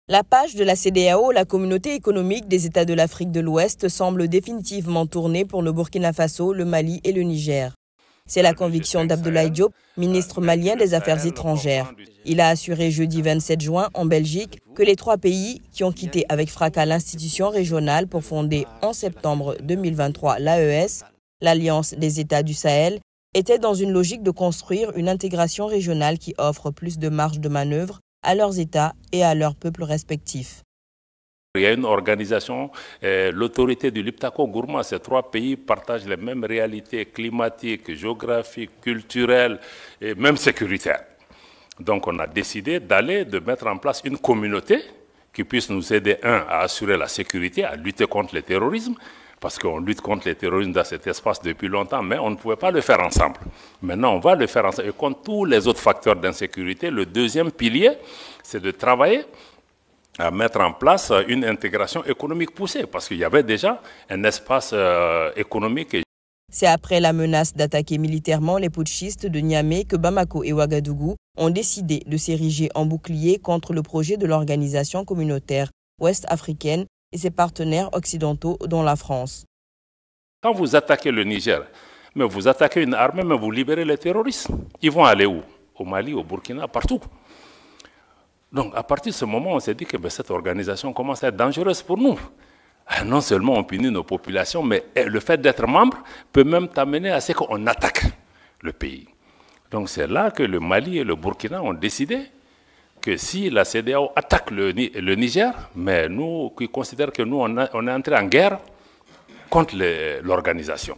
La page de la CEDEAO, la communauté économique des États de l'Afrique de l'Ouest, semble définitivement tournée pour le Burkina Faso, le Mali et le Niger. C'est la conviction d'Abdoulaye Diop, ministre malien des Affaires étrangères. Il a assuré jeudi 27 juin en Belgique que les trois pays qui ont quitté avec fracas l'institution régionale pour fonder en septembre 2023 l'AES, l'Alliance des États du Sahel, étaient dans une logique de construire une intégration régionale qui offre plus de marge de manœuvre à leurs États et à leurs peuples respectifs. Il y a une organisation, l'autorité du Liptako-Gourma, ces trois pays partagent les mêmes réalités climatiques, géographiques, culturelles et même sécuritaires. Donc on a décidé de mettre en place une communauté qui puisse nous aider, à assurer la sécurité, à lutter contre le terrorisme, parce qu'on lutte contre le terrorisme dans cet espace depuis longtemps, mais on ne pouvait pas le faire ensemble. Maintenant, on va le faire ensemble. Et contre tous les autres facteurs d'insécurité, le deuxième pilier, c'est de travailler à mettre en place une intégration économique poussée, parce qu'il y avait déjà un espace économique. C'est après la menace d'attaquer militairement les putschistes de Niamey que Bamako et Ouagadougou ont décidé de s'ériger en bouclier contre le projet de l'organisation communautaire ouest-africaine et ses partenaires occidentaux, dont la France. Quand vous attaquez le Niger, mais vous attaquez une armée, mais vous libérez les terroristes. Ils vont aller où? Au Mali, au Burkina, partout. Donc, à partir de ce moment, on s'est dit que cette organisation commence à être dangereuse pour nous. Non seulement on punit nos populations, mais le fait d'être membre peut même t'amener à ce qu'on attaque le pays. Donc, c'est là que le Mali et le Burkina ont décidé que si la CEDEAO attaque le Niger, mais nous qui considérons que nous, on est entré en guerre contre l'organisation.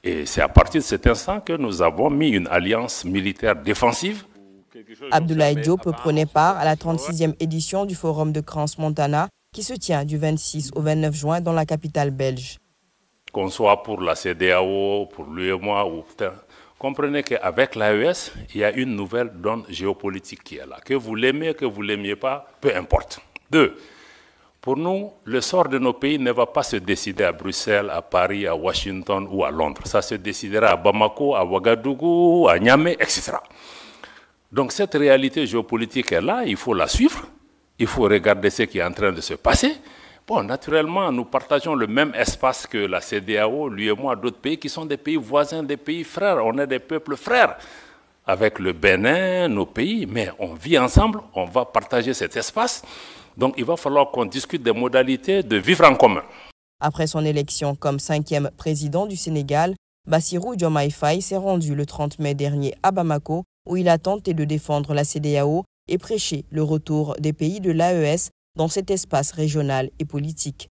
Et c'est à partir de cet instant que nous avons mis une alliance militaire défensive. Abdoulaye Diop prenait part à la 36e édition du Forum de Crans-Montana qui se tient du 26 au 29 juin dans la capitale belge. Qu'on soit pour la CEDEAO, pour l'UEMOA ou comprenez qu'avec l'AES, il y a une nouvelle donne géopolitique qui est là. Que vous l'aimez, que vous ne l'aimiez pas, peu importe. 2. Pour nous, le sort de nos pays ne va pas se décider à Bruxelles, à Paris, à Washington ou à Londres. Ça se décidera à Bamako, à Ouagadougou, à Niamey, etc. Donc cette réalité géopolitique est là, il faut la suivre, il faut regarder ce qui est en train de se passer. Bon, naturellement, nous partageons le même espace que la CEDEAO, l'UEMOA, d'autres pays qui sont des pays voisins, des pays frères. On est des peuples frères avec le Bénin, nos pays, mais on vit ensemble, on va partager cet espace. Donc il va falloir qu'on discute des modalités de vivre en commun. Après son élection comme 5e président du Sénégal, Bassirou Diomaye Faye s'est rendu le 30 mai dernier à Bamako, où il a tenté de défendre la CEDEAO et prêcher le retour des pays de l'AES dans cet espace régional et politique.